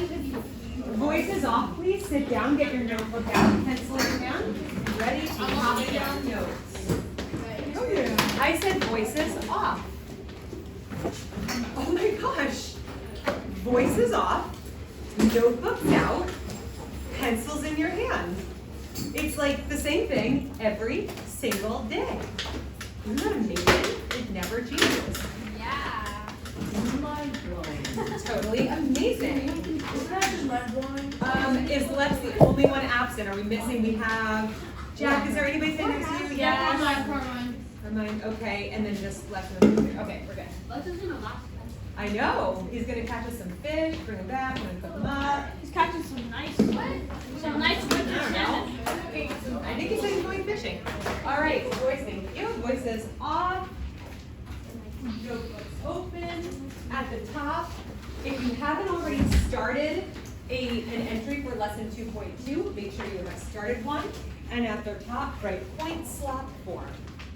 Voices off, please. Sit down, get your notebook out, pencil in your hand. Ready to copy down notes. I said voices off. Oh my gosh. Voices off, notebooks out, pencils in your hand. It's like the same thing every single day. Isn't that amazing? It never changes. Yeah. Mind-blowing. Totally amazing. Isn't that just mind-blowing? Is Lex the only one absent? Are we missing? We have Jack. Is there anybody saying next to you? Yeah. Carmine. Okay, and then just Lex and then okay, we're good. Lex is gonna last. I know. He's gonna catch us some fish, bring them back, I'm gonna cook them up. He's catching some nice good salmon. I think he said he's going fishing. All right, voice, thank you. Voices off. Notebooks open. At the top, if you haven't already started an entry for lesson 2.2, make sure you have started one. And at the top, write point slop form.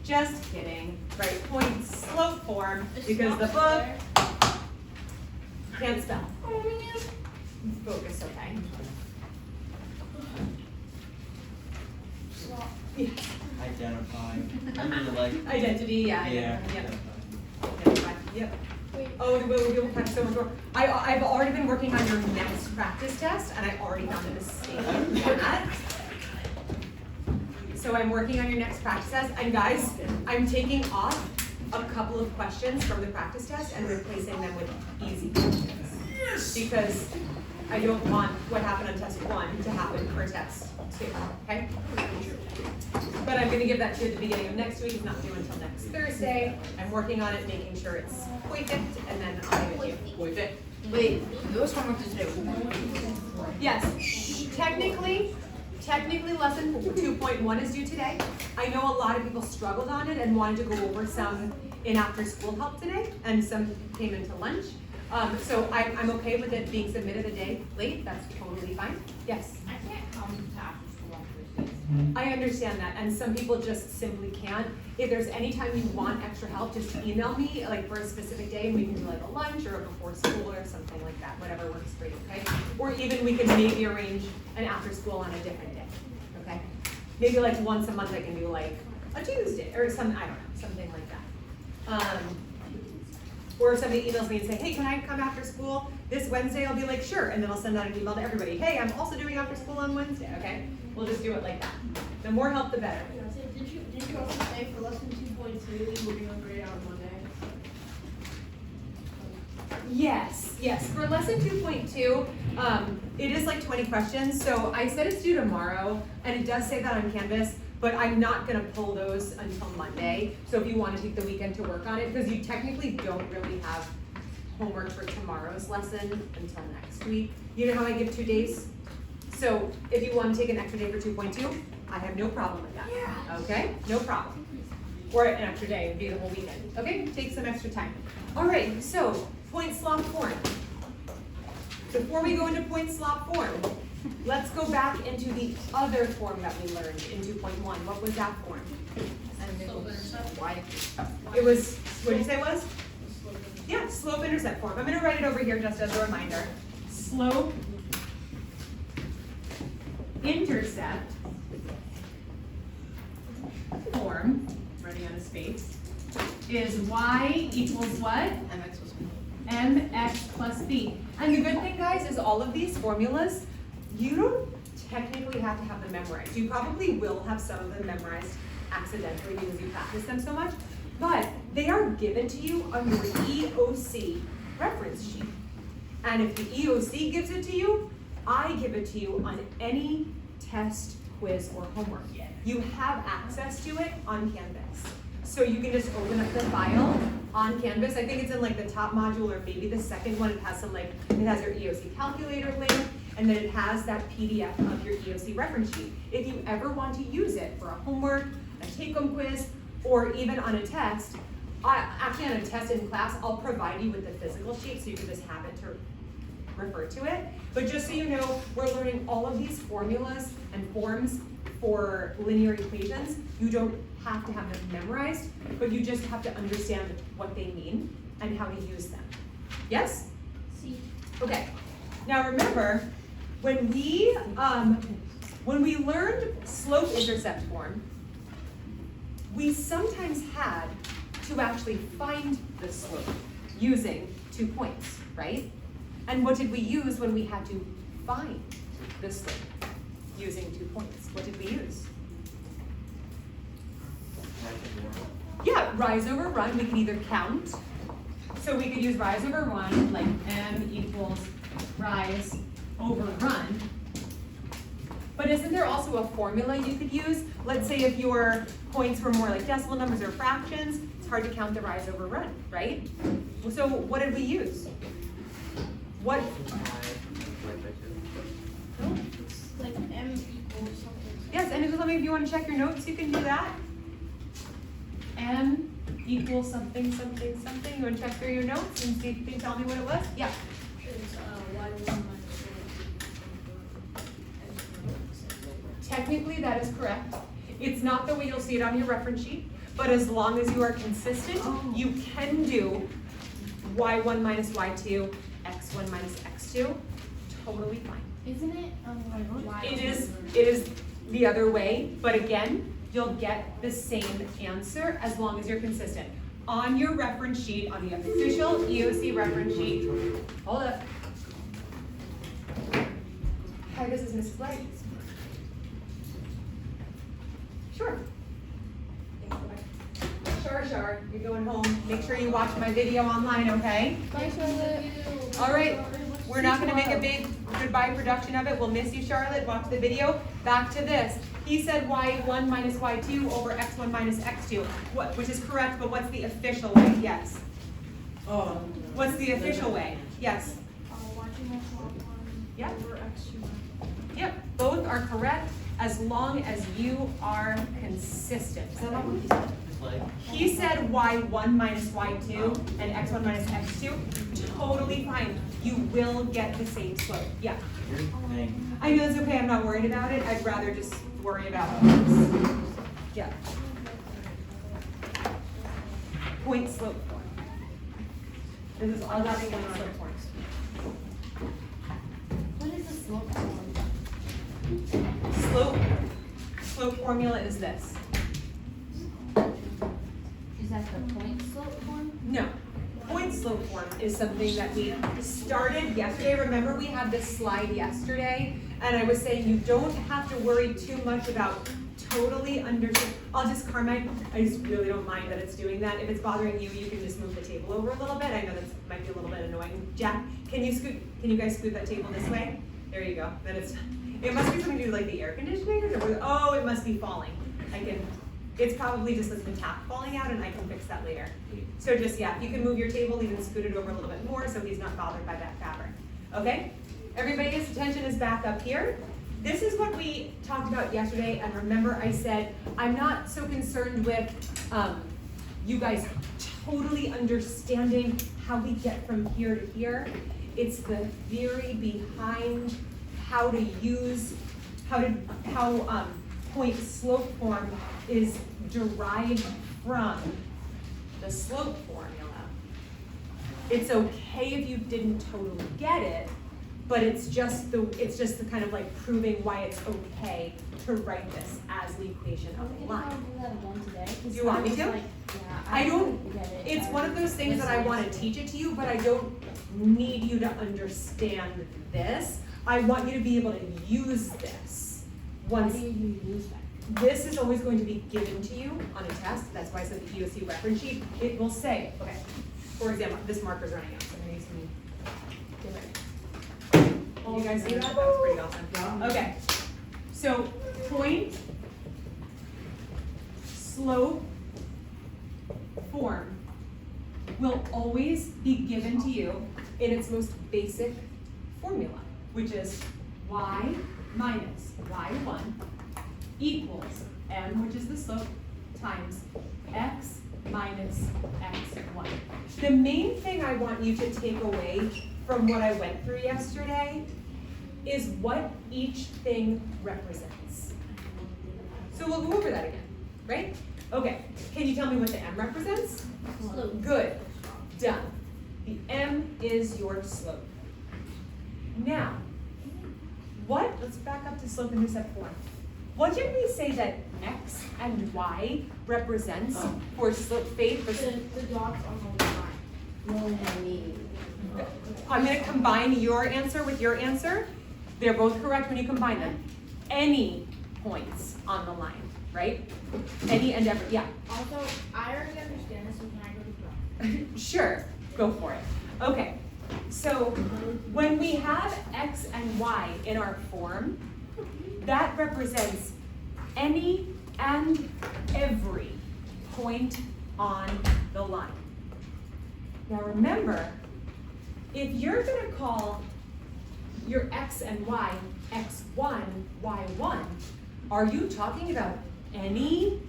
Just kidding. Write point slope form because the book can't spell. Focus, okay? Yes. Identify. I really like. Identity, yeah. Yeah. Yep. Identify, yep. Oh, we'll have so much more. I've already been working on your next practice test, and I already found a mistake in that. So I'm working on your next practice test, and guys, I'm taking off a couple of questions from the practice test and replacing them with easy questions. Because I don't want what happened on test 1 to happen for test 2, okay? But I'm gonna give that to you at the beginning of next week. It's not due until next Thursday. I'm working on it, making sure it's perfect, and then I'll give it to you. Perfect. Wait, there was homework to do. Yes, technically lesson 2.1 is due today. I know a lot of people struggled on it and wanted to go over some in after school help today, and some came into lunch. So I'm okay with it being submitted a day late. That's totally fine. Yes? I can't come to after school on Thursdays. I understand that, and some people just simply can't. If there's any time you want extra help, just email me, like for a specific day, and we can do like a lunch or a before school or something like that, whatever works for you, okay? Or even we can maybe arrange an after school on a different day, okay? Maybe like once a month I can do like a Tuesday or some, I don't know, something like that. Or if somebody emails me and say, hey, can I come after school this Wednesday? I'll be like, sure, and then I'll send out an email to everybody. Hey, I'm also doing after school on Wednesday, okay? We'll just do it like that. The more help, the better. Did you also say for lesson 2.2 we're doing grade out on Monday? Yes. For lesson 2.2, it is like 20 questions. So I said it's due tomorrow, and it does say that on Canvas, but I'm not gonna pull those until Monday. So if you wanna take the weekend to work on it, because you technically don't really have homework for tomorrow's lesson until next week. You know how I give 2 days? So if you wanna take an extra day for 2.2, I have no problem with that. Yeah. Okay, no problem. Or an extra day, it'd be the whole weekend. Okay, take some extra time. All right, so point slop form. Before we go into point slop form, let's go back into the other form that we learned in 2.1. What was that form? It was, what did you say it was? Yeah, slope intercept form. I'm gonna write it over here just as a reminder. Slope intercept form, writing on a space, is y equals what? mx plus b. And the good thing, guys, is all of these formulas, you don't technically have to have them memorized. You probably will have some of them memorized accidentally because you practice them so much, but they are given to you on your EOC reference sheet. And if the EOC gives it to you, I give it to you on any test, quiz, or homework. You have access to it on Canvas. So you can just open up the file on Canvas. I think it's in like the top module or maybe the second one. It has some like, it has your EOC calculator link, and then it has that PDF of your EOC reference sheet. If you ever want to use it for a homework, a take-home quiz, or even on a test, actually on a test in class, I'll provide you with the physical sheet so you can just have it to refer to it. But just so you know, we're learning all of these formulas and forms for linear equations. You don't have to have them memorized, but you just have to understand what they mean and how to use them. Yes? See. Okay. Now remember, when we learned slope-intercept form, we sometimes had to actually find the slope using 2 points, right? And what did we use when we had to find the slope using 2 points? What did we use? Yeah, rise over run. We can either count. So we could use rise over run, like m equals rise over run. But isn't there also a formula you could use? Let's say if your points were more like decimal numbers or fractions, it's hard to count the rise over run, right? So what did we use? What? No? It's like m equals something. Yes, and if you want to check your notes, you can do that. M equals something, something, something. You want to check through your notes and see if you can tell me what it was? Yeah. It's y1 minus Technically, that is correct. It's not the way you'll see it on your reference sheet, but as long as you are consistent, you can do y1 minus y2, x1 minus x2, totally fine. Isn't it y? It is the other way, but again, you'll get the same answer as long as you're consistent. On your reference sheet, on the official EOC reference sheet, hold up. Hi, this is Mrs. Light. Sure. Sure. You're going home. Make sure you watch my video online, okay? Bye, Charlotte. All right. We're not going to make a big goodbye production of it. We'll miss you, Charlotte. Watch the video. Back to this. He said y1 minus y2 over x1 minus x2, which is correct, but what's the official way? Yes. Oh. What's the official way? Yes. y2 minus y1 Yep. over x2. Yep. Both are correct as long as you are consistent. Is that not what he said? It's like, He said y1 minus y2 and x1 minus x2. Totally fine. You will get the same slope. Yeah. your thing. I know it's okay. I'm not worried about it. I'd rather just worry about this. Yeah. Point slope form. This is all about point slope forms. What is the slope form? Slope formula is this. Is that the point slope form? No. Point slope form is something that we started yesterday. Remember we had this slide yesterday, and I was saying you don't have to worry too much about totally understand. Carmine, I just really don't mind that it's doing that. If it's bothering you, you can just move the table over a little bit. I know that might be a little bit annoying. Jack, can you guys scoot that table this way? There you go. Then it must be something to do with like the air conditioning or oh, it must be falling. It's probably just the tap falling out, and I can fix that later. So just, yeah, if you can move your table, even scoot it over a little bit more so he's not bothered by that fabric. Okay? Everybody's attention is back up here. This is what we talked about yesterday, and remember I said, I'm not so concerned with you guys totally understanding how we get from here to here. It's the theory behind how to use, how point slope form is derived from the slope formula. It's okay if you didn't totally get it, but it's just the kind of like proving why it's okay to write this as the equation of a line. Do that again today? 'Cause You want me was to? like, yeah, I don't, didn't get it. it's one of those things that I want to teach it to you, but I don't need you to understand this. I want you to be able to use this Why once. do you use that? This is always going to be given to you on a test. That's why I said the EOC reference sheet. It will say, okay, for example, this marker's running out, so I'm gonna use some different. You guys see that? That was pretty awesome. Okay, so point slope form will always be given to you in its most basic formula, which is y minus y1 equals m, which is the slope, times x minus x1. The main thing I want you to take away from what I went through yesterday is what each thing represents. So we'll go over that again, right? Okay, can you tell me what the m represents? Slope. Good, done. The m is your slope. Now, let's back up to slope-intercept form. What did we say that x and y represents for slope fade? The dots on the line. No, I mean. I'm going to combine your answer with your answer. They're both correct when you combine them. Any points on the line, right? Any and every, yeah. Also, I already understand this, so can I go to the Sure, go for it. Okay, so when we have x and y in our form, that represents any and every point on the line. Now remember, if you're going to call your x and y x1, y1, are you talking about any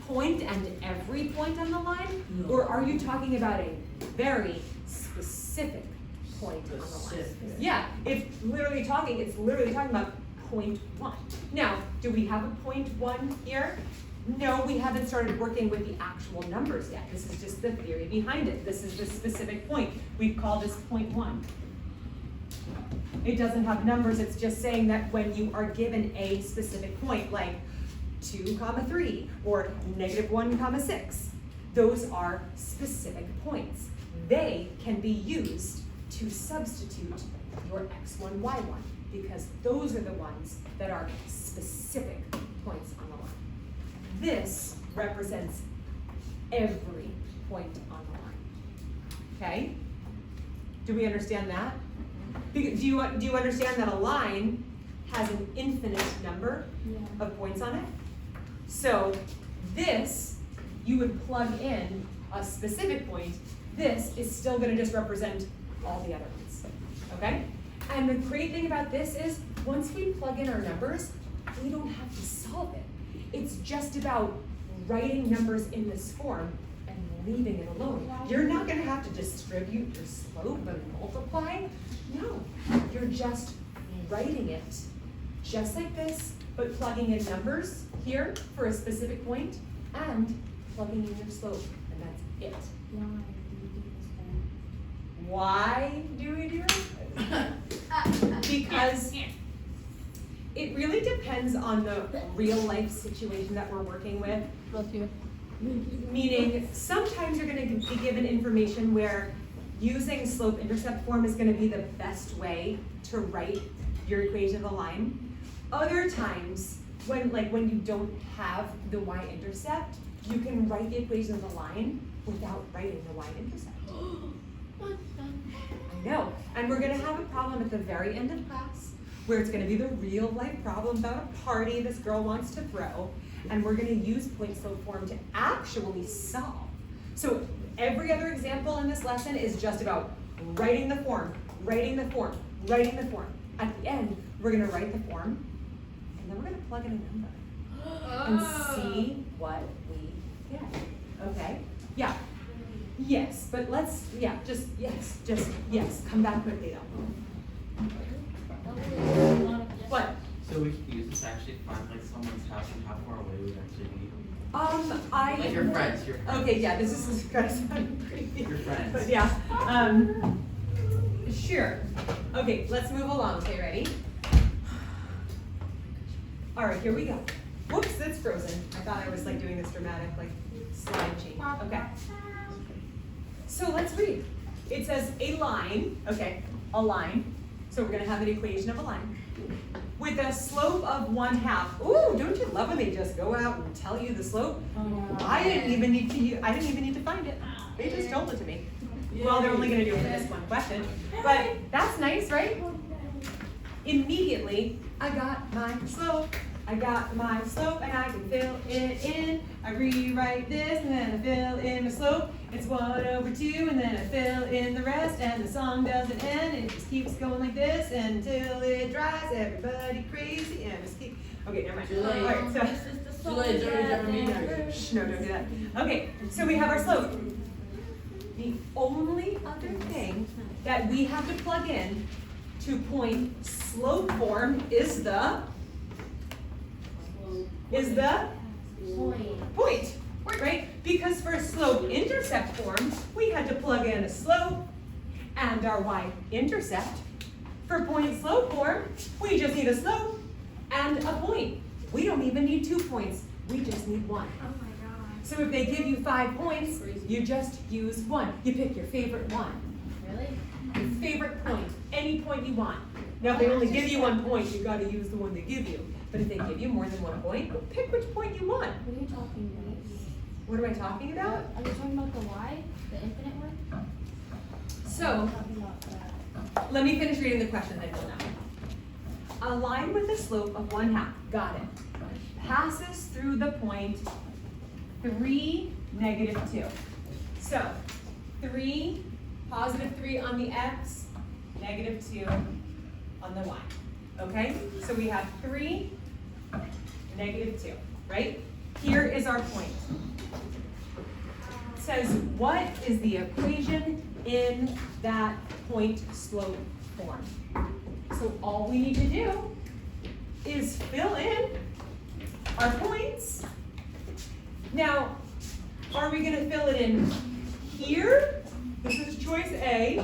point and every point on the line? No. Or are you talking about a very specific point on the line? Specific. Yeah, it's literally talking about point 1. Now, do we have a point 1 here? No, we haven't started working with the actual numbers yet. This is just the theory behind it. This is the specific point. We call this point 1. It doesn't have numbers, it's just saying that when you are given a specific point, like 2, 3, or -1, 6, those are specific points. They can be used to substitute your x1, y1, because those are the ones that are specific points on the line. This represents every point on the line. Okay? Do we understand that? Do you understand that a line has an infinite number of points on it? So this, you would plug in a specific point. This is still going to just represent all the other ones. Okay? And the great thing about this is, once we plug in our numbers, we don't have to solve it. It's just about writing numbers in this form and leaving it alone. You're not going to have to distribute your slope and multiply. No, you're just writing it just like this, but plugging in numbers here for a specific point and plugging in your slope, and that's it. Why do we do it? Because it really depends on the real life situation that we're working with. Meaning, sometimes you're going to be given information where using slope-intercept form is going to be the best way to write your equation of a line. Other times, when you don't have the y-intercept, you can write the equation of the line without writing the y-intercept. I know, and we're going to have a problem at the very end of class where it's going to be the real life problem about a party this girl wants to throw, and we're going to use point slope form to actually solve. So every other example in this lesson is just about writing the form, writing the form, writing the form. At the end, we're going to write the form, and then we're going to plug in a number and see what we get. Okay? Yeah. Yes, but let's, yes. Come back quickly though. What? So we could use this to actually find like someone's house and how far away we'd actually be. Like your friends. Okay, yeah, this is gonna sound creepy. Your friends. But yeah, sure. Okay, let's move along. Okay, ready? All right, here we go. Whoops, that's frozen. I thought I was like doing this dramatic like slide change. Okay. So let's read. It says a line, okay, a line. So we're gonna have an equation of a line with a slope of 1/2. Ooh, don't you love when they just go out and tell you the slope? I didn't even need to find it. They just told it to me. Well, they're only gonna do it for this one question, but that's nice, right? Immediately, I got my slope. and I can fill it in. I rewrite this and then I fill in the slope. It's 1/2 and then I fill in the rest, and the song doesn't end. It just keeps going like this until it dries. Everybody crazy and just keep. Okay, never mind. Julie. All right, so. Shh, no, don't do that. Okay, so we have our slope. The only other thing that we have to plug in to point slope form is the point, right? Because for slope intercept form, we had to plug in a slope and our y-intercept. For point slope form, we just need a slope and a point. We don't even need 2 points, we just need 1. Oh my god. So if they give you 5 points, you just use 1. You pick your favorite one. Really? Your favorite point, any point you want. Now if they only give you 1 point, you gotta use the one they give you. But if they give you more than 1 point, pick which point you want. What are you talking about? What am I talking about? Are you talking about the y? The infinite one? So, I'm talking about that. let me finish reading the question then you'll know. A line with a slope of 1/2, got it, passes through the point 3, -2. So, 3, +3 on the x, -2 on the y. Okay? So we have 3, -2, right? Here is our point. It says, what is the equation in that point slope form? So all we need to do is fill in our points. Now, are we gonna fill it in here? This is choice A,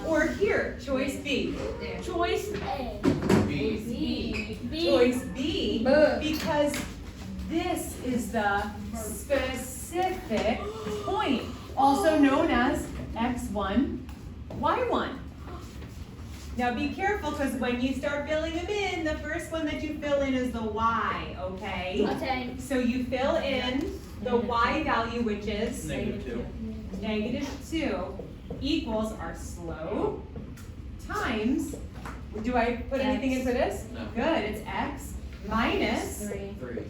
or here, choice B. Choice A. B. B. Choice B, Buh. because this is the specific point, also known as x1, y1. Now be careful, because when you start filling them in, the first one that you fill in is the y, okay? Okay. So you fill in the y value, which is -2. -2 equals our slope times, do I put anything in for this? No. Good, it's x minus 3. 3.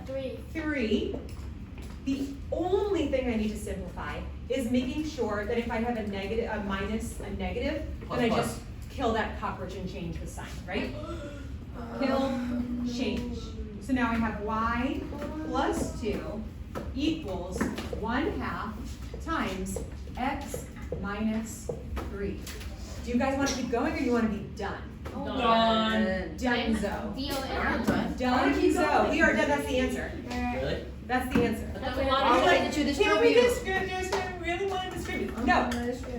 3. 3. The only thing I need to simplify is making sure that if I have a negative, a minus, a negative, then I Plus. just kill that cockroach and change the sign, right? Kill, change. So now I have y plus 2 equals 1/2 times x minus 3. Do you guys want to keep going, or you want to be done? Done. Donezo. D-O-N. Donezo. We are done, that's the answer. Really? That's the answer. That's a lot You're of like, ways to can we distribute. distribute? Really want to distribute? No.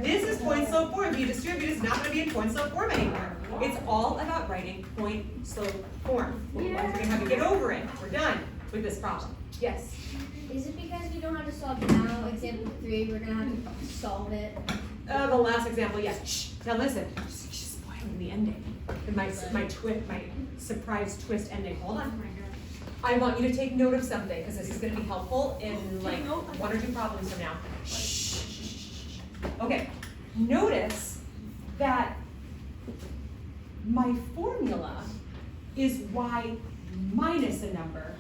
This is point slope form. If you distribute, it's not going to be in point slope form anymore. It's all about writing point slope form. We're going to have to get over it. We're done with this problem. Yes. Is it because we don't have to solve now, example 3, we're gonna have to solve it? The last example, yes. Shh. Now listen. She's spoiling the ending. And my surprise twist ending. Hold on. I want you to take note of something, because this is going to be helpful in like 1 or 2 problems from now. Shh. Okay. Notice that my formula is y minus a number,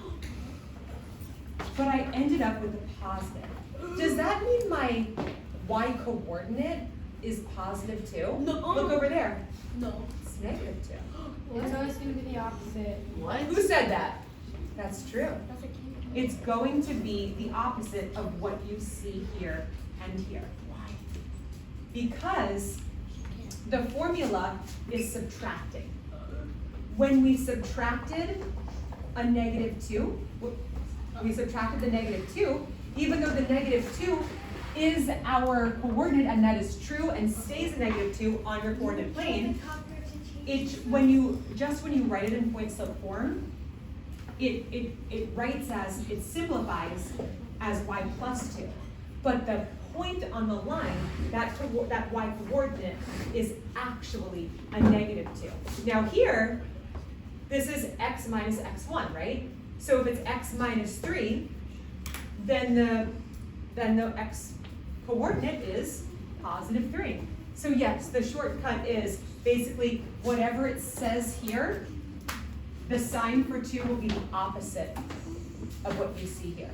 but I ended up with a positive. Does that mean my y coordinate is positive 2? No. Look over there. No. It's -2. It's always going to be the opposite. What? Who said that? That's true. That's a key. It's going to be the opposite of what you see here and here. Why? Because the formula is subtracting. When we subtracted a -2, we subtracted the -2, even though the -2 is our coordinate, and that is true and stays a -2 on your coordinate plane, when you write it in point slope form, it writes as, it simplifies as y plus 2. But the point on the line, that y coordinate is actually a -2. Now here, this is x minus x1, right? So if it's x minus 3, then the x coordinate is positive 3. So yes, the shortcut is basically whatever it says here, the sign for 2 will be the opposite of what you see here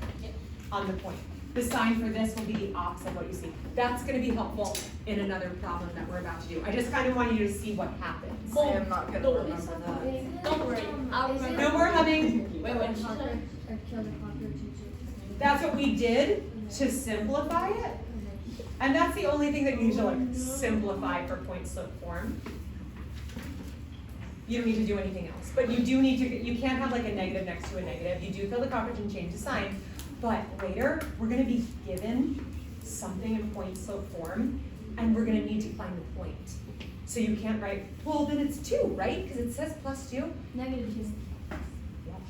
on the point. The sign for this will be the opposite of what you see. That's going to be helpful in another problem that we're about to do. I just kind of want you to see what happens. I am not gonna remember that. Don't worry. I'll remember. No more humming. Wait, what did she say? Or kill the cockroach. That's what we did to simplify it. And that's the only thing that you need to like simplify for point slope form. You don't need to do anything else. But you do need to, you can't have like a negative next to a negative. You do fill the cockroach and change the sign. But later, we're gonna be given something in point slope form, and we're gonna need to find the point. So you can't write, well, then it's 2, right? Because it says plus 2. Negative 2. Yep,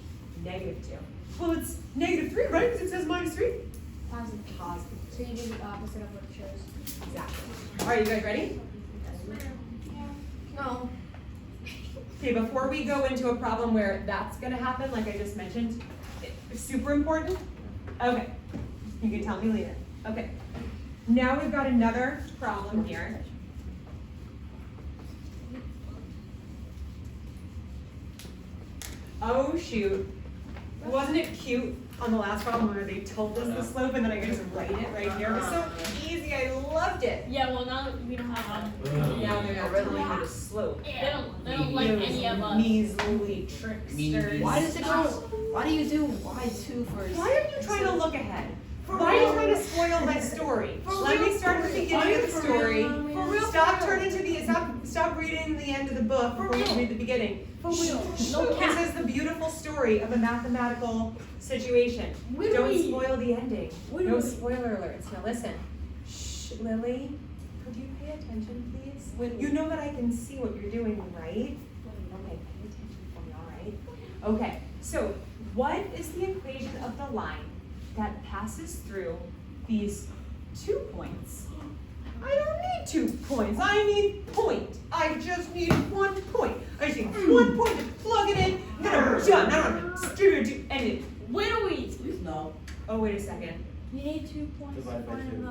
negative 2. Well, it's negative 3, right? Because it says minus 3. Positive. Positive. So you do the opposite of what it shows. Exactly. All right, you guys ready? No. Okay, before we go into a problem where that's gonna happen, like I just mentioned, it's super important. Okay, you can tell me later. Okay, now we've got another problem here. Oh shoot, wasn't it cute on the last problem where they told us the slope and then I could just write it right here? It was so easy, I loved it. Yeah, well now we don't have Now they're not telling you the slope. They don't like any of us. Measly tricksters. Why does it go? Why do you do Y2 first? Why are you trying to look ahead? Why are you trying to spoil my story? Let me start at the beginning of the story. Stop turning to the stop reading the end of the book before you read the beginning. For real. No This cap. is the beautiful story of a mathematical situation. Wait, Don't wait. spoil the ending. Wait, No wait. spoiler alerts. Now listen. Shh, Lily, could you pay attention, please? Wait, You know that I can see what you're doing, right? Okay, pay attention for me, all right? Okay, so what is the equation of the line that passes through these 2 points? I don't need 2 points, I need point. I just need 1 point. I just need 1 point to plug it in, then I'm done. I don't have to end it. Wait a week. Please no. Oh, wait a second. You need 2 points to Divide by find two. the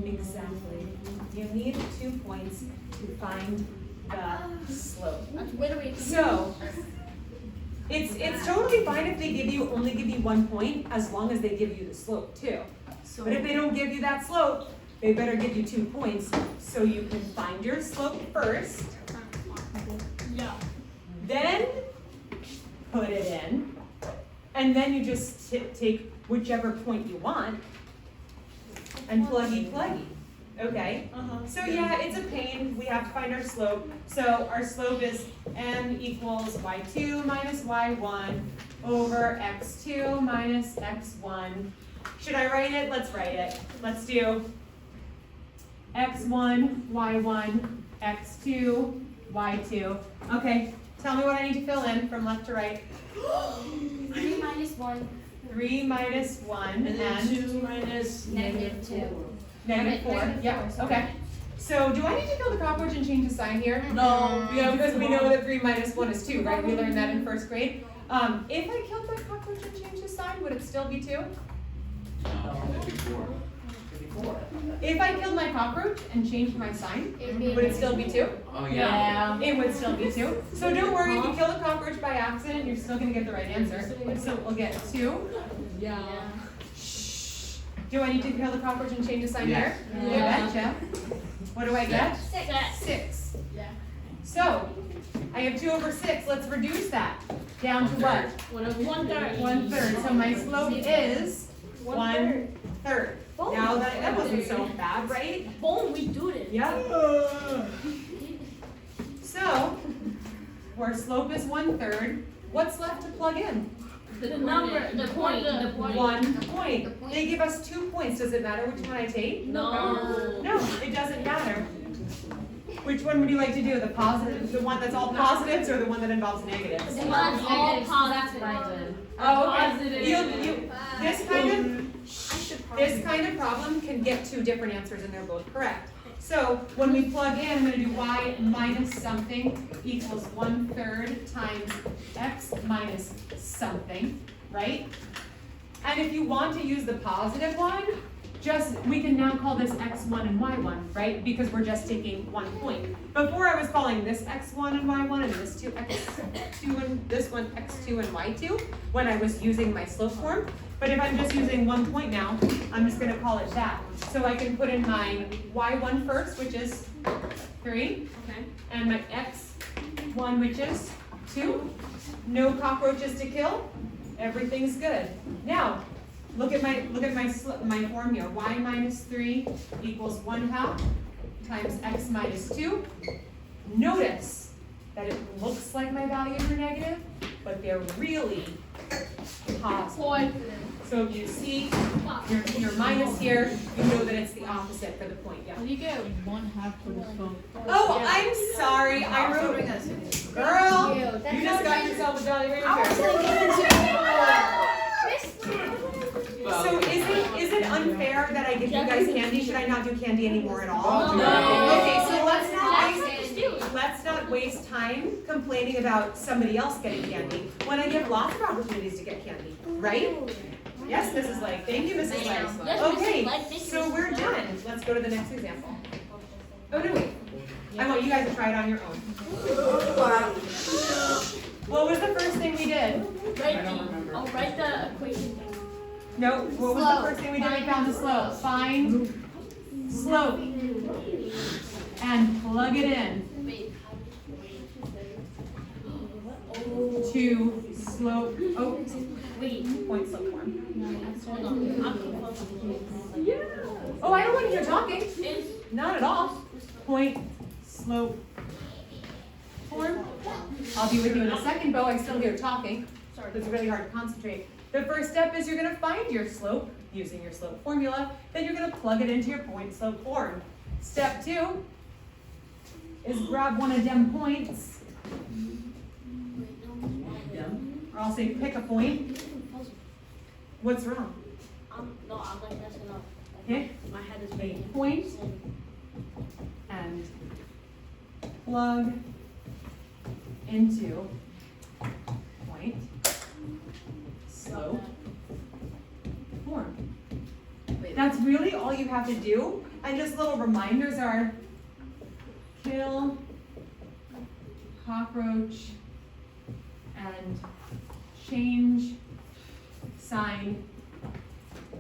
Exactly. You need 2 points to find the slope. Wait a week. So, it's totally fine if they only give you 1 point, as long as they give you the slope too. But if they don't give you that slope, they better give you 2 points, so you can find your slope first, Yeah. then put it in, and then you just take whichever point you want, and pluggy. Okay? So yeah, it's a pain, we have to find our slope. So our slope is m equals y2 minus y1 over x2 minus x1. Should I write it? Let's write it. Let's do x1, y1, x2, y2. Okay, tell me what I need to fill in from left to right. 3 minus 1. 3 minus 1 And then and 2 minus Negative 2. negative 4. Negative Yep, 4, sorry. okay. So do I need to kill the cockroach and change the sign here? No. Yeah, because we know that 3 minus 1 is 2, right? We learned that in first grade. If I killed my cockroach and changed the sign, would it still be 2? Before. If I killed my cockroach and changed my sign, It'd be would it still be 2? Oh yeah. It would still be 2. So don't worry, if you kill a cockroach by accident, you're still gonna get the right answer. So we'll get 2. Yeah. Shh. Do I need to kill the cockroach and change the sign Yes. here? You Yeah. betcha. What do I get? 6. 6. Yeah. So, I have 2 over 6. Let's reduce that down to what? 1/3. 1/3. So my slope is 1/3. 1/3. Now that wasn't so bad, right? Boom, we do it. Yep. So, where slope is 1/3, what's left to plug in? The number, the point. 1 point. They give us 2 points. Does it matter which one I take? No. No, it doesn't matter. Which one would you like to do? The positive, the one that's all positives, or the one that involves negatives? It's all positive. Oh, okay. Positive. This kind of problem can get 2 different answers and they're both correct. So when we plug in, I'm going to do y minus something equals 1/3 times x minus something, right? And if you want to use the positive one, we can now call this x1 and y1, right? Because we're just taking 1 point. Before I was calling this x1 and y1 and this 2 x2 and this one x2 and y2 when I was using my slope form. But if I'm just using 1 point now, I'm just going to call it that. So I can put in my y1 first, which is 3, Okay. and my x1, which is 2. No cockroaches to kill. Everything's good. Now, look at my form here. Y minus 3 equals 1/2 times x minus 2. Notice that it looks like my values are negative, but they're really positive. So if you see your minus here, you know that it's the opposite for the point, yeah. You get 1/2 for the phone. Oh, I'm sorry, I wrote, girl, you just got yourself a Jolly Rancher. So is it unfair that I give you guys candy? Should I not do candy anymore at all? No. Okay, so let's not waste time complaining about somebody else getting candy when I give lots of opportunities to get candy, right? Yes, Mrs. Legg. Thank you, Mrs. Legg. Okay, so we're done. Let's go to the next example. Oh, no, wait. I want you guys to try it on your own. What was the first thing we did? Write the equation. No, what was the first thing we did? We found the slope. Find slope. And plug it in to slope, oh, point slope form. Oh, I don't want to hear talking. Not at all. Point slope form. I'll be with you in a second, Bo. I still hear talking. It's really hard to concentrate. The first step is you're going to find your slope using your slope formula. Then you're going to plug it into your point slope form. Step 2 is grab one of them points. Or I'll say pick a point. What's wrong? No, I'm like that's enough. Okay. My head is A big. point and plug into point slope form. That's really all you have to do. And just little reminders are kill cockroach and change sign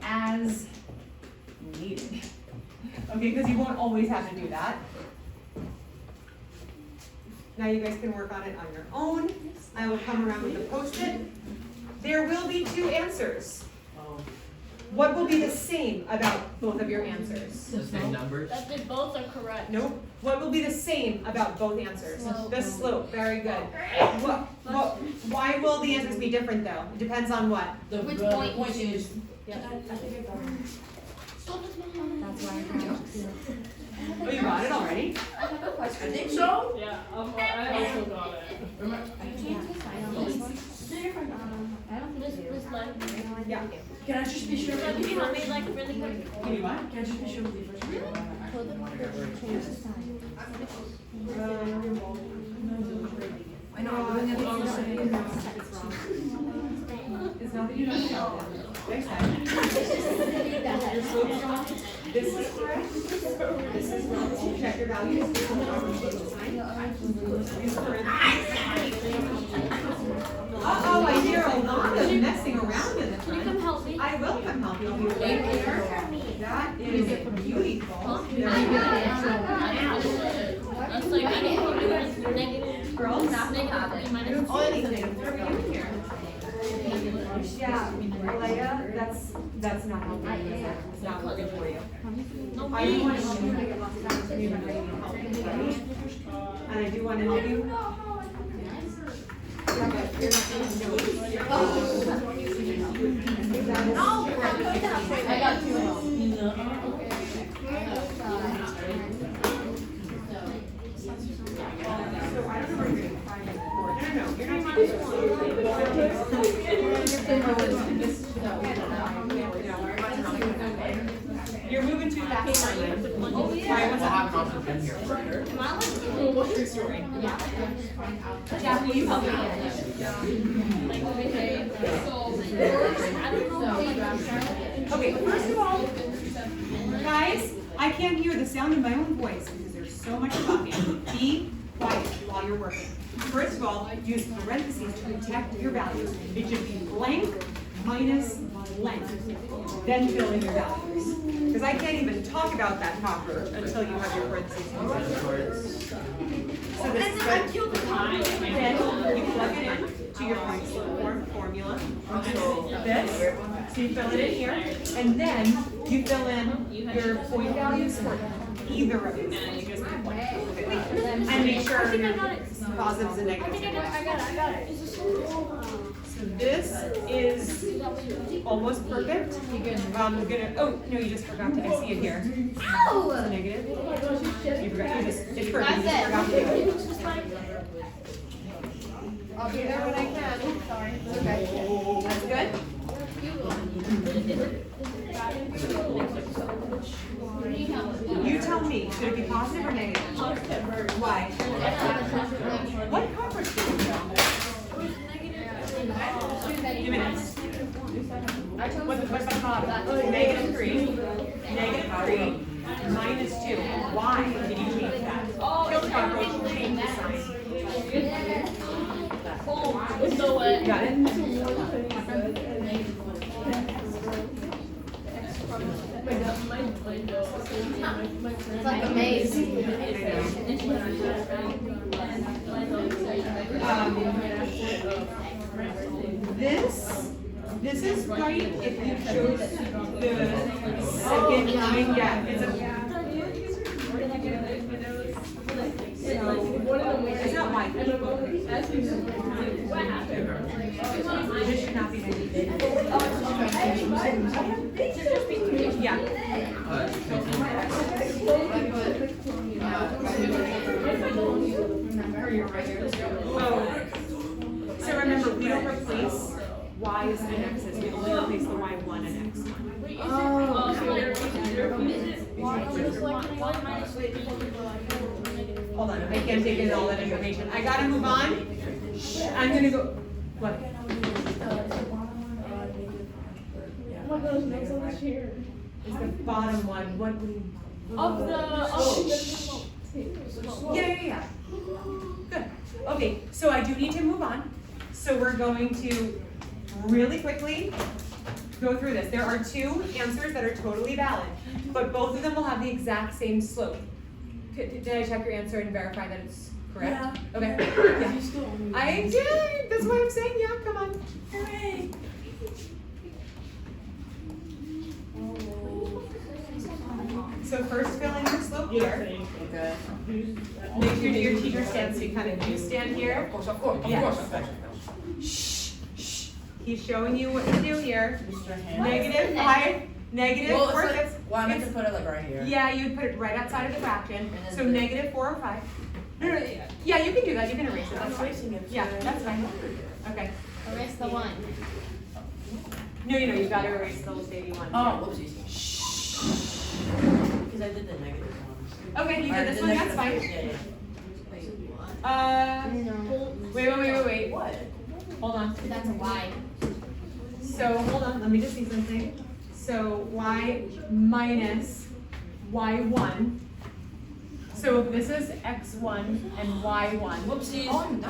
as needed. Okay, because you won't always have to do that. Now you guys can work on it on your own. I will come around with the Post-it. There will be 2 answers. What will be the same about both of your answers? The same numbers? That they both are correct. Nope. What will be the same about both answers? Slope. The slope. Very good. Why will the answers be different though? It depends on what? Which point you choose. That's why I Oh, you got it already? I think so. Yeah, I also got it. This like, Yeah. Can I just be sure? can you help me like really quick? Can you what? Can I just be sure with you first? I know. I'm doing it. It's not that you don't know. Next time. Your slope's wrong. This is correct. This is wrong. Check your values. Use Uh-oh, I hear a lot of messing around in the Can you front. come help me? I will come help you. Right there. That is beautiful. That's like negative. Girls, Negative minus. all anything. What are we doing here? Yeah, Leia, that's not helping you. It's not working for you. No, I do want to help you. I get lots of times when you've been ready to help me, right? And I do want to help you. Yeah, but you're not going to do it. I got 2 of them. So I don't know where you're going to find it. No, you're not going to. You're moving too fast. Sorry, what's up? What's your story? Jack, will you help me? Okay, first of all, guys, I can't hear the sound of my own voice because there's so much talking. Be quiet while you're working. First of all, use parentheses to protect your values. It should be blank minus blank. Then fill in your values. Because I can't even talk about that cockroach until you have your parentheses. So this is good. Then you plug it in to your point formula. This. So you fill it in here. And then you fill in your point values for either of these. And you just pick one. And make sure positives and negatives. I got it. So this is almost perfect. You can, oh, no, you just forgot to, I see it here. Ow! It's a negative. You forgot, it's perfect, you just forgot to do it. I'll be there when I can. Sorry. It's okay. That's good? You tell me, should it be positive or negative? Why? What cockroach did you kill? Give me this. What's the bottom? Negative 3, minus 2. Why did you change that? Kill the cockroach, change the sign. So what? Got it? It's like a maze. This is right if you chose the second line. Yeah, it's it's not white. This should not be negative. Yeah. Oh. So remember, we don't replace y's and x's. We only replace the y1 and x1. Hold on, I can't take in all that information. I gotta move on. I'm gonna go. What? Oh my gosh, next on this here. It's the bottom one. What would you? Yeah. Good. Okay, so I do need to move on. So we're going to really quickly go through this. There are two answers that are totally valid, but both of them will have the exact same slope. Did I check your answer and verify that it's correct? Yeah. Okay. Yeah. I did. That's why I'm saying yeah. Come on. Hooray. So first fill in your slope here. Okay. Make sure that your teacher stands so you kind of do stand here. Of course. Shh. He's showing you what to do here. Mr. Hand. Negative 5, negative Well, 4. it's like, well, I meant to put it like right here. Yeah, you would put it right outside of the fraction. And then So the- negative 405. No, yeah, you can do that. You can erase it. That's fine. Yeah, that's fine. Okay. Erase the one. No, you gotta erase those baby ones. Oh, whoopsies. Because I did the negative one. Okay, you Or did this the one. That's negative- fine. Yeah. Wait. What? Hold on. That's a Y. So hold on, let me just see something. So y minus y1. So this is x1 and y1. Whoopsies. Oh, No.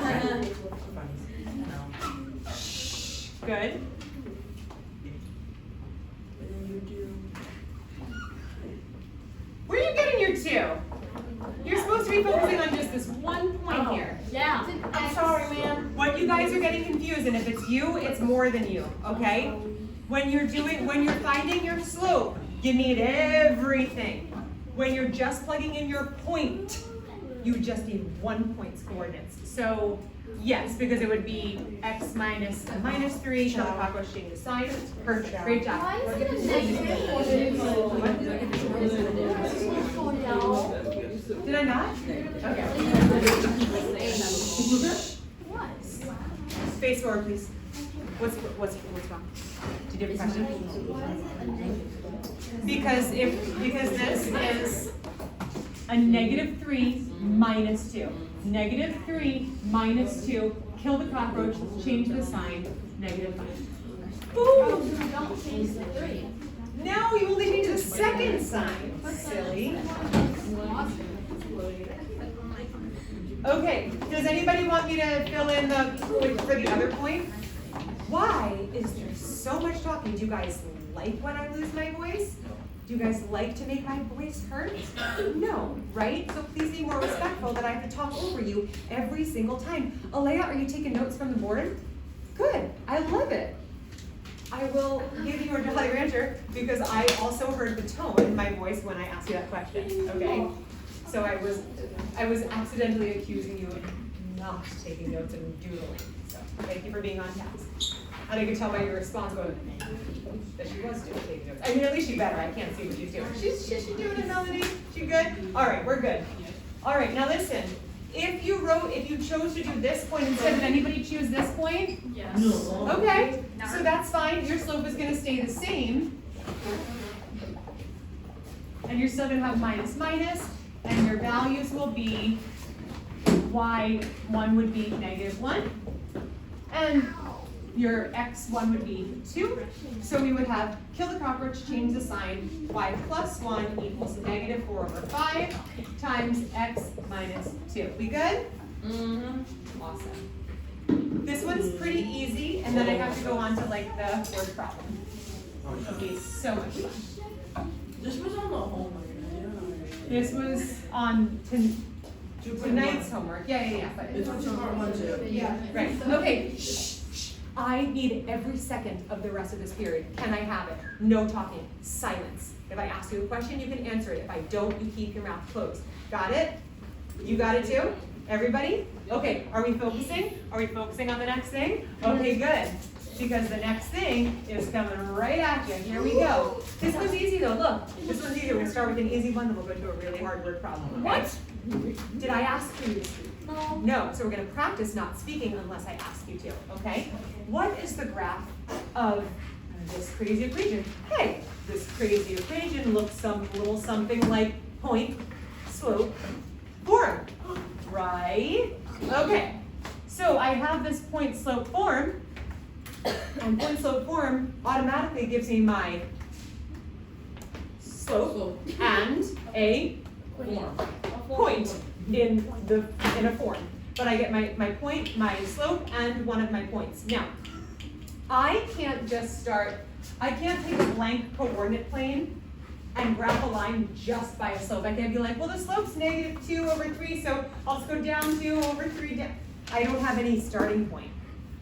good. Where are you getting your 2? You're supposed to be focusing on just this one point here. Yeah. I'm sorry, man. What you guys are getting confused, and if it's you, it's more than you, okay? When you're finding your slope, you need everything. When you're just plugging in your point, you just need 1 point's coordinates. So, yes, because it would be x minus 3, kill the cockroach, change the sign. Perfect, great job. Why is it a negative? Did I not? Okay. Space forward, please. What's wrong? Did you have a question? Because this is a negative 3 minus 2. Negative 3 minus 2, kill the cockroach, change the sign, negative 5. Boom! Don't change the 3. Now you only change the second sign. Silly. Okay, does anybody want me to fill in the point for the other point? Why is there so much talking? Do you guys like when I lose my voice? Do you guys like to make my voice hurt? No, right? So please be more respectful that I have to talk over you every single time. Alea, are you taking notes from the board? Good, I love it. I will give you a Jolly Rancher because I also heard the tone in my voice when I asked you that question, okay? So I was accidentally accusing you of not taking notes and doodling, so thank you for being on task. And I could tell by your response going, that she was taking notes. I mean, at least she better, I can't see what she's doing. She's doing it, Melanie, she good? All right, we're good. All right, now listen, if you chose to do this point instead, did anybody choose this point? Yes. Okay, so that's fine, your slope is gonna stay the same. And you're still gonna have minus minus, and your values will be, y1 would be -1, and your x1 would be 2. So we would have, kill the cockroach, change the sign, y plus 1 equals -4/5 times x minus 2. We good? Mm-hmm. Awesome. This one's pretty easy, and then I have to go on to like the word problem. It'll be so much fun. This was on the homework. This was on tonight's homework. Yeah. But It's on part 1 too. Yeah. right. Okay. Shh. I need every second of the rest of this period. Can I have it? No talking. Silence. If I ask you a question, you can answer it. If I don't, you keep your mouth closed. Got it? You got it too? Everybody? Okay. Are we focusing? Are we focusing on the next thing? Okay, good. Because the next thing is coming right at you. Here we go. This one's easy though. Look, this one's easy. We're gonna start with an easy one, then we'll go to a really hard word problem. Okay? What? Did I ask for you to speak? No. No, so we're gonna practice not speaking unless I ask you to, okay? What is the graph of this crazy equation? Hey, this crazy equation looks some little something like point, slope, form, right? Okay, so I have this point, slope, form, and point, slope, form automatically gives me my slope and a point in a form. But I get my point, my slope, and one of my points. Now, I can't take a blank coordinate plane and graph a line just by a slope. I can't be like, well, the slope's -2/3, so I'll just go down 2/3 down. I don't have any starting point.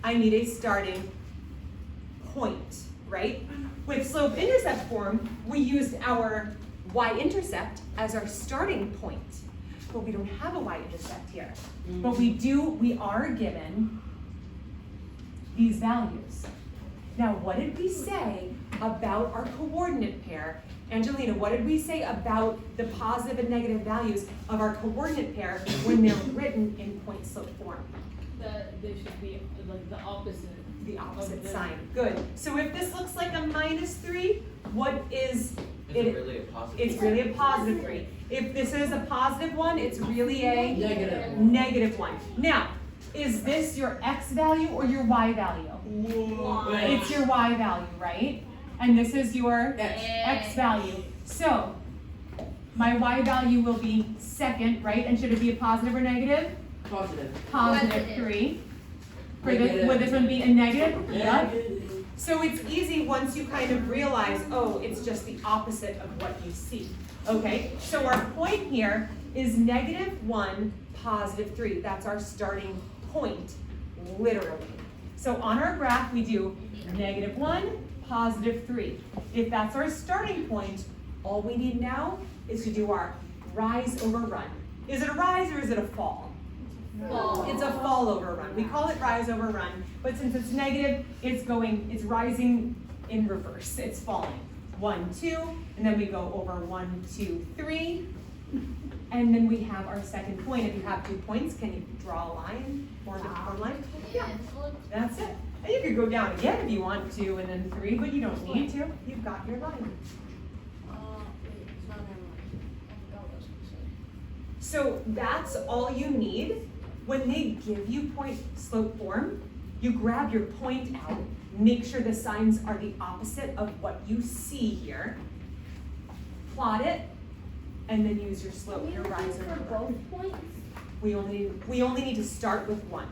I need a starting point, right? With slope-intercept form, we used our y-intercept as our starting point. But we don't have a y-intercept here. But we are given these values. Now, what did we say about our coordinate pair? Angelina, what did we say about the positive and negative values of our coordinate pair when they're written in point slope form? That they should be like the opposite. The opposite sign. Good. So if this looks like a -3, what is it? Really a positive. It's really a +3. If this is a +1, it's really a Negative. -1. Now, is this your x value or your y value? It's your y value, right? And this is your x value. So, my y value will be second, right? And should it be a positive or negative? Positive. +3. Would this one be a negative? Yep. So it's easy once you kind of realize, oh, it's just the opposite of what you see. Okay, so our point here is -1, +3. That's our starting point, literally. So on our graph, we do -1, +3. If that's our starting point, all we need now is to do our rise over run. Is it a rise or is it a fall? Fall. It's a fall over run. We call it rise over run, but since it's negative, it's rising in reverse. It's falling. 1, 2, and then we go over 1, 2, 3, and then we have our second point. If you have 2 points, can you draw a line? Form a line? Yeah, that's it. And you could go down again if you want to, and then 3, but you don't need to. You've got your line. So that's all you need. When they give you point slope form, you grab your point out, make sure the signs are the opposite of what you see here, plot it, and then use your slope, your rise over run. both points? We only need to start with one.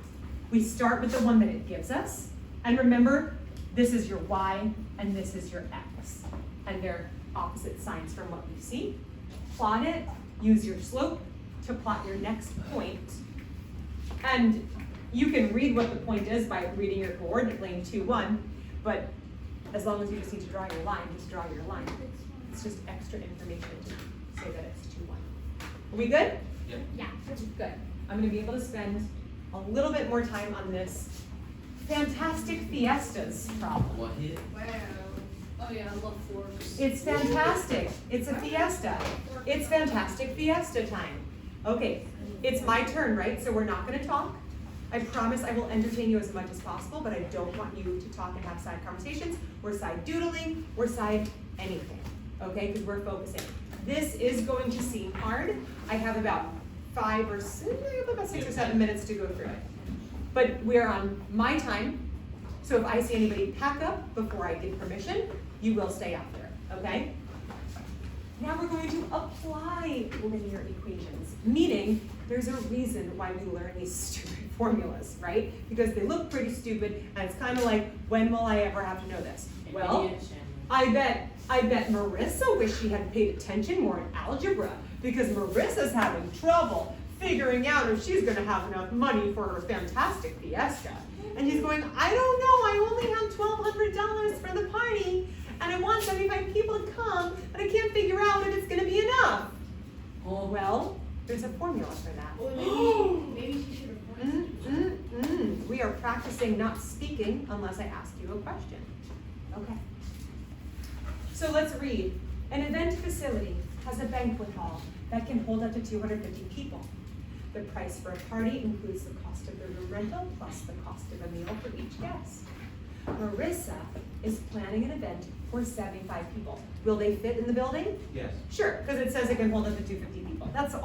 We start with the one that it gives us, and remember, this is your y and this is your x, and they're opposite signs from what you see. Plot it, use your slope to plot your next point. And you can read what the point is by reading your coordinate plane 2, 1, but as long as you just need to draw your line, just draw your line. It's just extra information to say that it's 2-1. Are we good? Yep. Yeah. Good. I'm gonna be able to spend a little bit more time on this fantastic fiestas problem. What hit? Wow. Oh yeah, I love forks. It's fantastic. It's a fiesta. It's fantastic fiesta time. Okay, it's my turn, right? So we're not gonna talk. I promise I will entertain you as much as possible, but I don't want you to talk and have side conversations. We're side doodling, we're side anything, okay? Because we're focusing. This is going to seem hard. I have about 6 or 7 minutes to go through it. But we're on my time, so if I see anybody pack up before I give permission, you will stay after it, okay? Now we're going to apply linear equations, meaning there's a reason why we learn these stupid formulas, right? Because they look pretty stupid, and it's kind of like, when will I ever have to know this? Well, I bet Marissa wished she had paid attention more in algebra, because Marissa's having trouble figuring out if she's gonna have enough money for her fantastic fiesta. And she's going, I don't know, I only have $1,200 for the party, and I want 75 people to come, but I can't figure out if it's gonna be enough. Oh, well, there's a formula for that. Well, maybe she should have We are practicing not speaking unless I ask you a question. Okay. So let's read. An event facility has a banquet hall that can hold up to 250 people. The price for a party includes the cost of the room rental plus the cost of a meal for each guest. Marissa is planning an event for 75 people. Will they fit in the building? Yes. Sure, because it says it can hold up to 250 people. That's the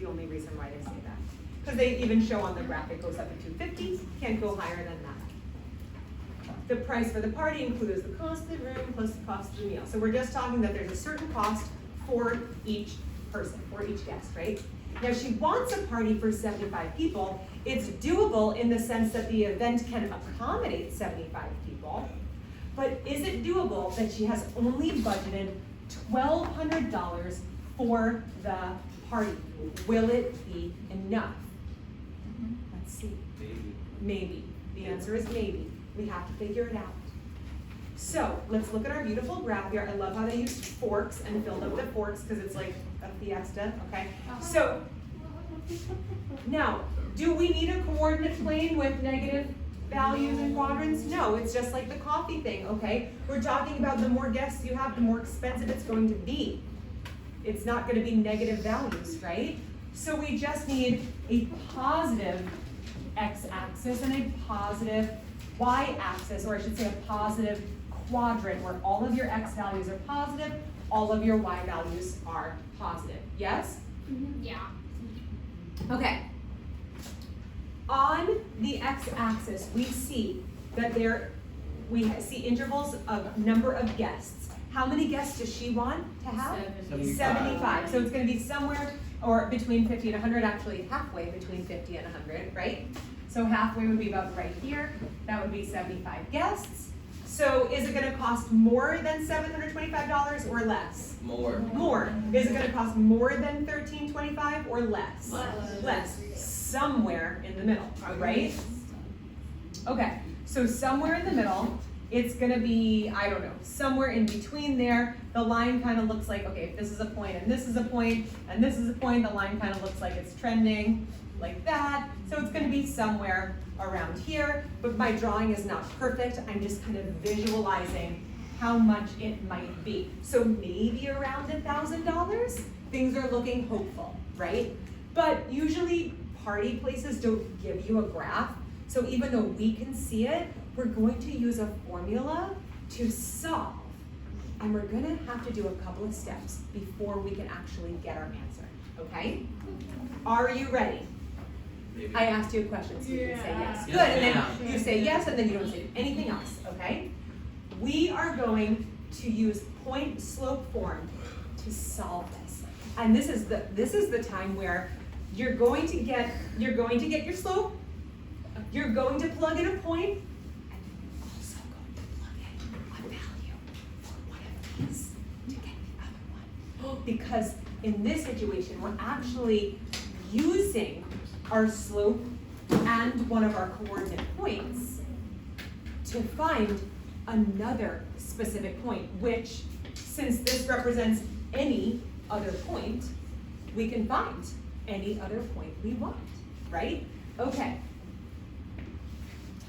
only reason why they say that. Because they even show on the graph it goes up to 250, can't go higher than that. The price for the party includes the cost of the room plus the cost of the meal. So we're just talking that there's a certain cost for each person, for each guest, right? Now she wants a party for 75 people. It's doable in the sense that the event can accommodate 75 people. But is it doable that she has only budgeted $1,200 for the party? Will it be enough? Let's see. Maybe. Maybe. The answer is maybe. We have to figure it out. So let's look at our beautiful graph here. I love how they used forks and filled up the forks because it's like a fiesta, okay? So now, do we need a coordinate plane with negative values and quadrants? No, it's just like the coffee thing, okay? We're talking about the more guests you have, the more expensive it's going to be. It's not going to be negative values, right? So we just need a positive x-axis and a positive y-axis, or I should say a positive quadrant where all of your x values are positive, all of your y values are positive. Yes? Yeah. Okay. On the x-axis, we see that we see intervals of number of guests. How many guests does she want to have? 75. So it's going to be somewhere or between 50 and 100, actually halfway between 50 and 100, right? So halfway would be about right here. That would be 75 guests. So is it going to cost more than $725 or less? More. More. Is it going to cost more than $1,325 or less? Less. Somewhere in the middle, right? Okay, so somewhere in the middle, it's going to be, I don't know, somewhere in between there. The line kind of looks like, okay, if this is a point and this is a point and this is a point, the line kind of looks like it's trending like that. So it's going to be somewhere around here, but my drawing is not perfect. I'm just kind of visualizing how much it might be. So maybe around $1,000. Things are looking hopeful, right? But usually party places don't give you a graph. So even though we can see it, we're going to use a formula to solve. And we're gonna have to do a couple of steps before we can actually get our answer, okay? Are you ready? Maybe. I asked you a question, so you can say yes. Yes, Good, and then ma'am. you say yes, and then you don't say anything else, okay? We are going to use point slope form to solve this. And this is the time where you're going to get your slope, you're going to plug in a point, and you're also going to plug in a value for one of these to get the other one. Because in this situation, we're actually using our slope and one of our coordinate points to find another specific point, which, since this represents any other point, we can find any other point we want, right? Okay.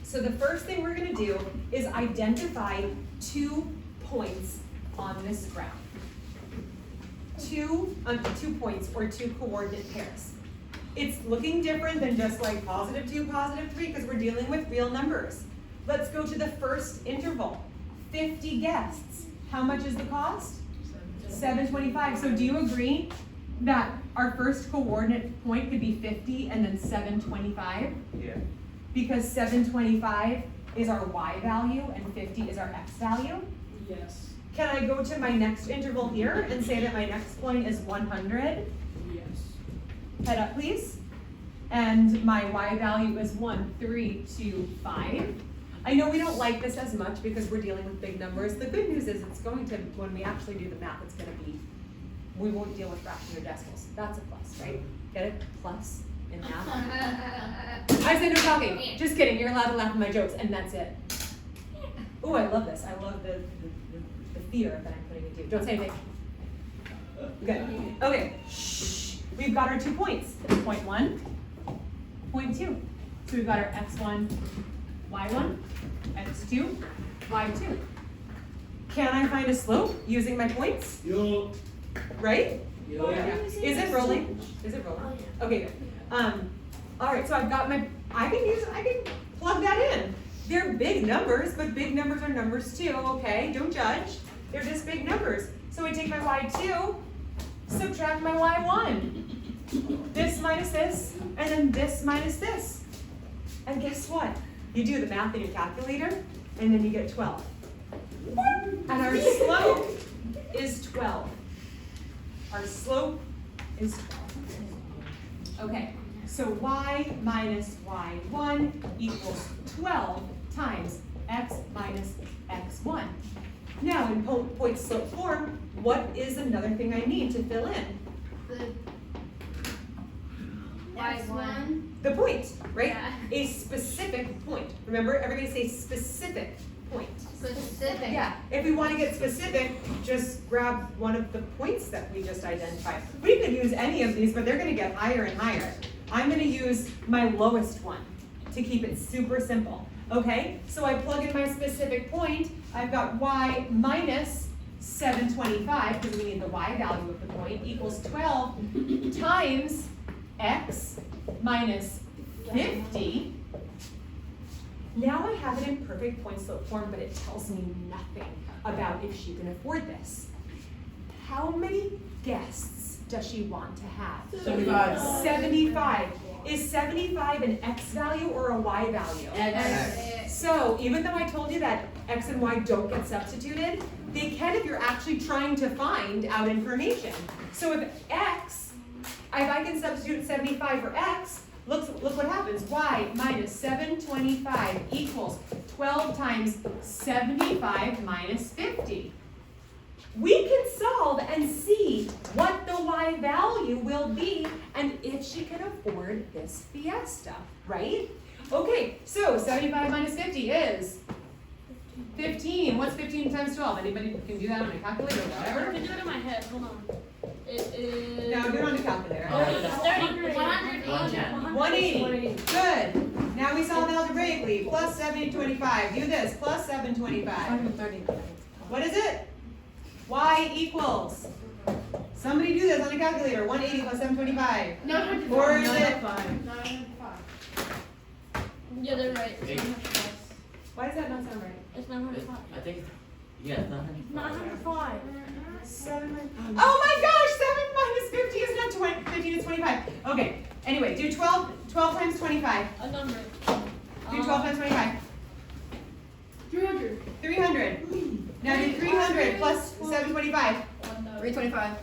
So the first thing we're gonna do is identify 2 points on this graph. 2 points or 2 coordinate pairs. It's looking different than just like +2, +3, because we're dealing with real numbers. Let's go to the first interval. 50 guests. How much is the cost? $7.25. So do you agree that our first coordinate point could be 50 and then $7.25? Yeah. Because $7.25 is our y value and 50 is our x value? Yes. Can I go to my next interval here and say that my next point is 100? Yes. Head up, please. And my y value is 1325. I know we don't like this as much because we're dealing with big numbers. The good news is it's going to, when we actually do the math, it's going to be, we won't deal with fractions or decimals. That's a plus, right? Get it? Plus in math. I said no talking. Just kidding. You're allowed to laugh at my jokes, and that's it. Oh, I love this. I love the fear that I'm putting into you. Don't say anything. Good. Okay. Shh. We've got our 2 points. Point 1, point 2. So we've got our x1, y1, x2, y2. Can I find a slope using my points? Yo. Right? Yo. Yeah. Is it rolling? Is it rolling? Okay, good. All right, so I've got my, I can plug that in. They're big numbers, but big numbers are numbers too, okay? Don't judge. They're just big numbers. So I take my y2, subtract my y1. This minus this, and then this minus this. And guess what? You do the math in your calculator, and then you get 12. And our slope is 12. Our slope is 12. Okay, so y minus y1 equals 12 times x minus x1. Now, in point slope form, what is another thing I need to fill in? Y1. The point, right? Yeah. A specific point. Remember, everybody say specific point. Specific. Yeah, if we want to get specific, just grab one of the points that we just identified. We could use any of these, but they're going to get higher and higher. I'm going to use my lowest one to keep it super simple. Okay, so I plug in my specific point. I've got y minus 725, because we need the y value of the point, equals 12 times x minus 50. Now I have it in perfect point slope form, but it tells me nothing about if she can afford this. How many guests does she want to have? 75. 75. Is 75 an x value or a y value? X. So even though I told you that x and y don't get substituted, they can if you're actually trying to find out information. So if I can substitute 75 for x, look what happens. Y minus 725 equals 12 times 75 minus 50. We can solve and see what the y value will be and if she can afford this fiesta, right? Okay, so 75 minus 50 is 15. What's 15 times 12? Anybody can do that on a calculator or I whatever? can do it in my head. Hold on. It is. No, do it on a calculator. Oh, it's 30. 180. 180. Good. Now we solve algebraically. Plus 725. Do this. Plus 725. What is it? Y equals. Somebody do this on a calculator. 180 plus 725. No, Or is it? 905. Yeah, they're right. Why does that not sound right? It's 905. I think, yeah, 905. 7. Oh my gosh! 7 minus 50 is not 15. It's 25. Okay. Anyway, do 12 times 25. A number. Do 12 times 25. 300. 300. Now do 300 plus 725. 325.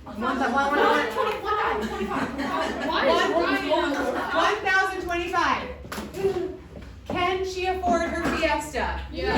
1025. Can she afford her fiesta? Yeah.